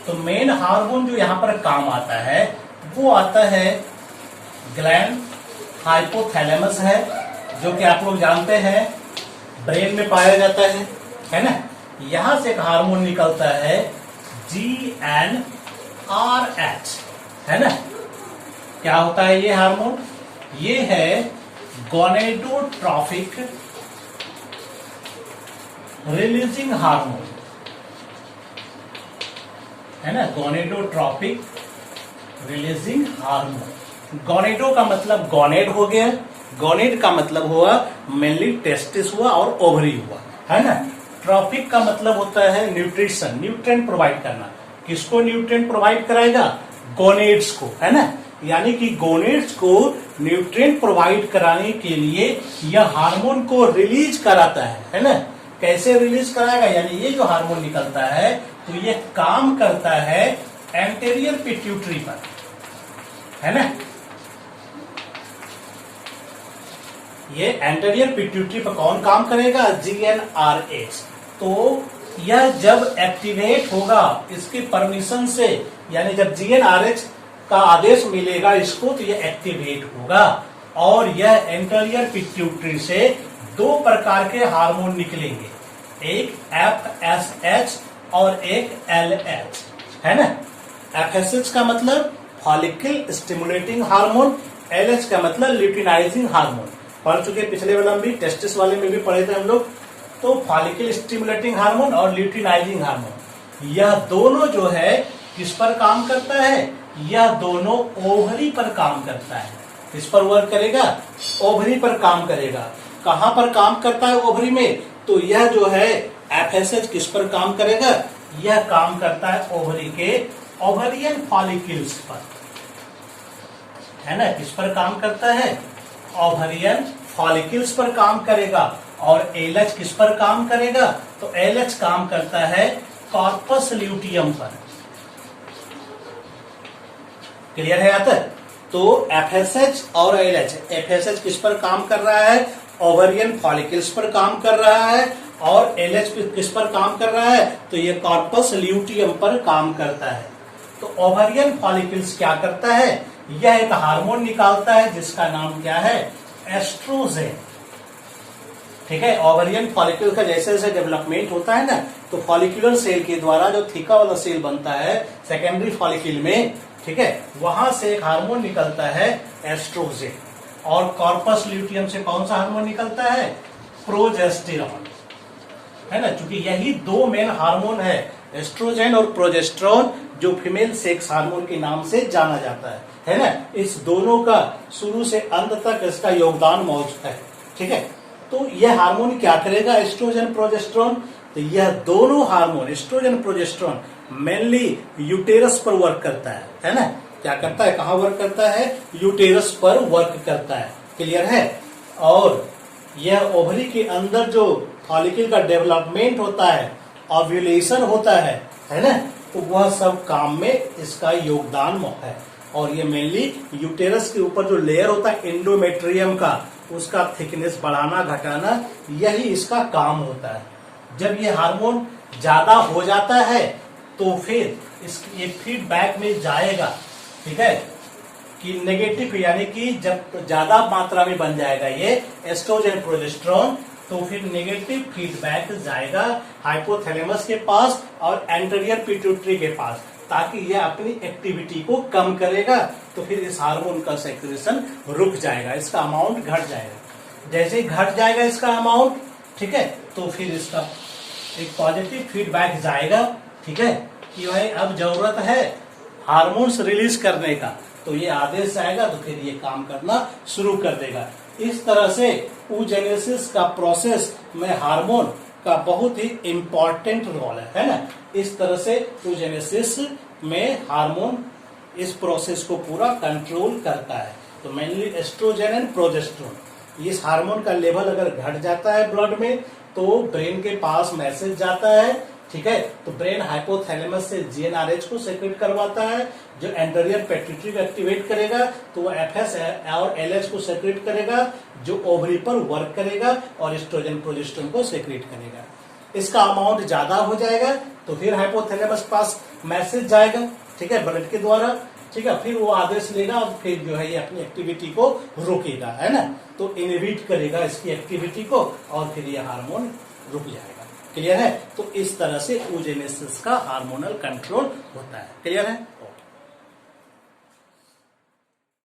तो main hormone जो यहाँ पर काम आता है वो आता है ग्लैंड हाइपोथैलेमस है, जो कि आप लोग जानते हैं ब्रेन में पाया जाता है ना। यहां से एक हार्मोन निकलता है GnRH, है ना। क्या होता है ये हार्मोन? ये है गोनेडोट्रॉफिक रिलीजिंग हार्मोन, है ना। Gonadotropic releasing hormone. गोनेडो का मतलब गोनेड हो गया, गोनेड का मतलब हुआ मेनली टेस्टिस हुआ और ओवरी हुआ, है ना। ट्रॉपिक का मतलब होता है न्यूट्रिशन, न्यूट्रिएंट प्रोवाइड करना। किसको न्यूट्रिएंट प्रोवाइड कराएगा? गोनेड्स को, है ना। यानी कि गोनेड्स को न्यूट्रिएंट प्रोवाइड कराने के लिए यह हार्मोन को रिलीज कराता है ना। कैसे रिलीज कराएगा? यानी ये जो हार्मोन निकलता है तो ये काम करता है एंटेरियर पिट्यूटरी पर, है ना। ये एंटेरियर पिट्यूटरी पर कौन काम करेगा? GnRH। तो यह जब एक्टिवेट होगा इसकी परमिशन से, यानी जब GnRH का आदेश मिलेगा इसको, तो यह एक्टिवेट होगा और यह एंटेरियर पिट्यूटरी से दो प्रकार के हार्मोन निकलेंगे, एक FSH और एक LH, है ना। FSH का मतलब फॉलिकल स्टिमुलेटिंग हार्मोन, LH का मतलब ल्यूटिनाइजिंग हार्मोन। पढ़ चुके पिछले वाले में भी, टेस्टिस वाले में भी पढ़े थे हम लोग। तो फॉलिकल स्टिमुलेटिंग हार्मोन और ल्यूटिनाइजिंग हार्मोन, यह दोनों जो है किस पर काम करता है? यह दोनों ओवरी पर काम करता है। किस पर वर्क करेगा? ओवरी पर काम करेगा। कहां पर काम करता है ओवरी में? तो यह जो है FSH किस पर काम करेगा? यह काम करता है ओवरी के ओवरियन फॉलिकल्स पर, है ना। किस पर काम करता है? ओवरियन फॉलिकल्स पर काम करेगा। और LH किस पर काम करेगा? तो LH काम करता है कॉर्पस ल्यूटियम पर। क्लियर है यहाँ तक? तो FSH और LH, FSH किस पर काम कर रहा है? ओवरियन फॉलिकल्स पर काम कर रहा है। और LH किस पर काम कर रहा है? तो ये कॉर्पस ल्यूटियम पर काम करता है। तो ओवरियन फॉलिकल्स क्या करता है? यह एक हार्मोन निकालता है जिसका नाम क्या है? एस्ट्रोजेन। ठीक है। ओवरियन फॉलिकल का जैसे जैसे डेवलपमेंट होता है ना, तो फॉलिकुलर सेल के द्वारा जो थीका वाला सेल बनता है सेकेंडरी फॉलिकल में, ठीक है, वहां से एक हार्मोन निकलता है एस्ट्रोजेन। और कॉर्पस ल्यूटियम से कौन सा हार्मोन निकलता है? प्रोजेस्टेरॉन, है ना। क्योंकि यही दो मेन हार्मोन है, एस्ट्रोजेन और प्रोजेस्टेरॉन, जो फीमेल सेक्स हार्मोन के नाम से जाना जाता है ना। इस दोनों का शुरू से अंत तक इसका योगदान मौजूद है, ठीक है। तो यह हार्मोन क्या करेगा? Estrogen progesterone. तो यह दोनों hormone estrogen progesterone mainly uterus पर वर्क करता है ना। क्या करता है? कहां वर्क करता है? यूटेरस पर वर्क करता है। क्लियर है? और यह ओवरी के अंदर जो फॉलिकल का डेवलपमेंट होता है, ओव्यूलेशन होता है ना, तो वह सब काम में इसका योगदान है। और ये मेनली यूटेरस के ऊपर जो लेयर होता है एंडोमेट्रियम का, उसका थिकनेस बढ़ाना घटाना, यही इसका काम होता है। जब ये हार्मोन ज्यादा हो जाता है तो फिर ये फीडबैक में जाएगा, ठीक है, कि नेगेटिव, यानी कि जब ज्यादा मात्रा में बन जाएगा ये एस्ट्रोजन प्रोजेस्टेरॉन, तो फिर नेगेटिव फीडबैक जाएगा हाइपोथैलेमस के पास और एंटेरियर पिट्यूटरी के पास, ताकि यह अपनी एक्टिविटी को कम करेगा। तो फिर इस हार्मोन का सेक्रेशन रुक जाएगा, इसका अमाउंट घट जाएगा। जैसे ही घट जाएगा इसका अमाउंट, ठीक है, तो फिर इसका एक पॉजिटिव फीडबैक जाएगा, ठीक है, कि भाई अब जरूरत है हार्मोन्स रिलीज करने का, तो ये आदेश आएगा तो फिर ये काम करना शुरू कर देगा। इस तरह से oogenesis का प्रोसेस में हार्मोन का बहुत ही इंपॉर्टेंट रोल है ना। इस तरह से oogenesis में हार्मोन इस प्रोसेस को पूरा कंट्रोल करता है। तो मेनली एस्ट्रोजन एंड प्रोजेस्टेरॉन, इस हार्मोन का लेवल अगर घट जाता है ब्लड में तो ब्रेन के पास मैसेज जाता है, ठीक है, तो ब्रेन हाइपोथैलेमस से GnRH को सेक्रेट करवाता है, जो एंटेरियर पिट्यूटरी को एक्टिवेट करेगा, तो वो FSH और LH को सेक्रेट करेगा, जो ओवरी पर वर्क करेगा और एस्ट्रोजन प्रोजेस्टेरॉन को सेक्रेट करेगा। इसका अमाउंट ज्यादा हो जाएगा तो फिर हाइपोथैलेमस पास मैसेज जाएगा, ठीक है, ब्लड के द्वारा, ठीक है, फिर वो आदेश लेगा और फिर जो है ये अपनी एक्टिविटी को रोकेगा, है ना, तो इनहिबिट करेगा इसकी एक्टिविटी को और फिर ये हार्मोन रुक जाएगा। क्लियर है? तो इस तरह से oogenesis का हार्मोनल कंट्रोल होता है। क्लियर है?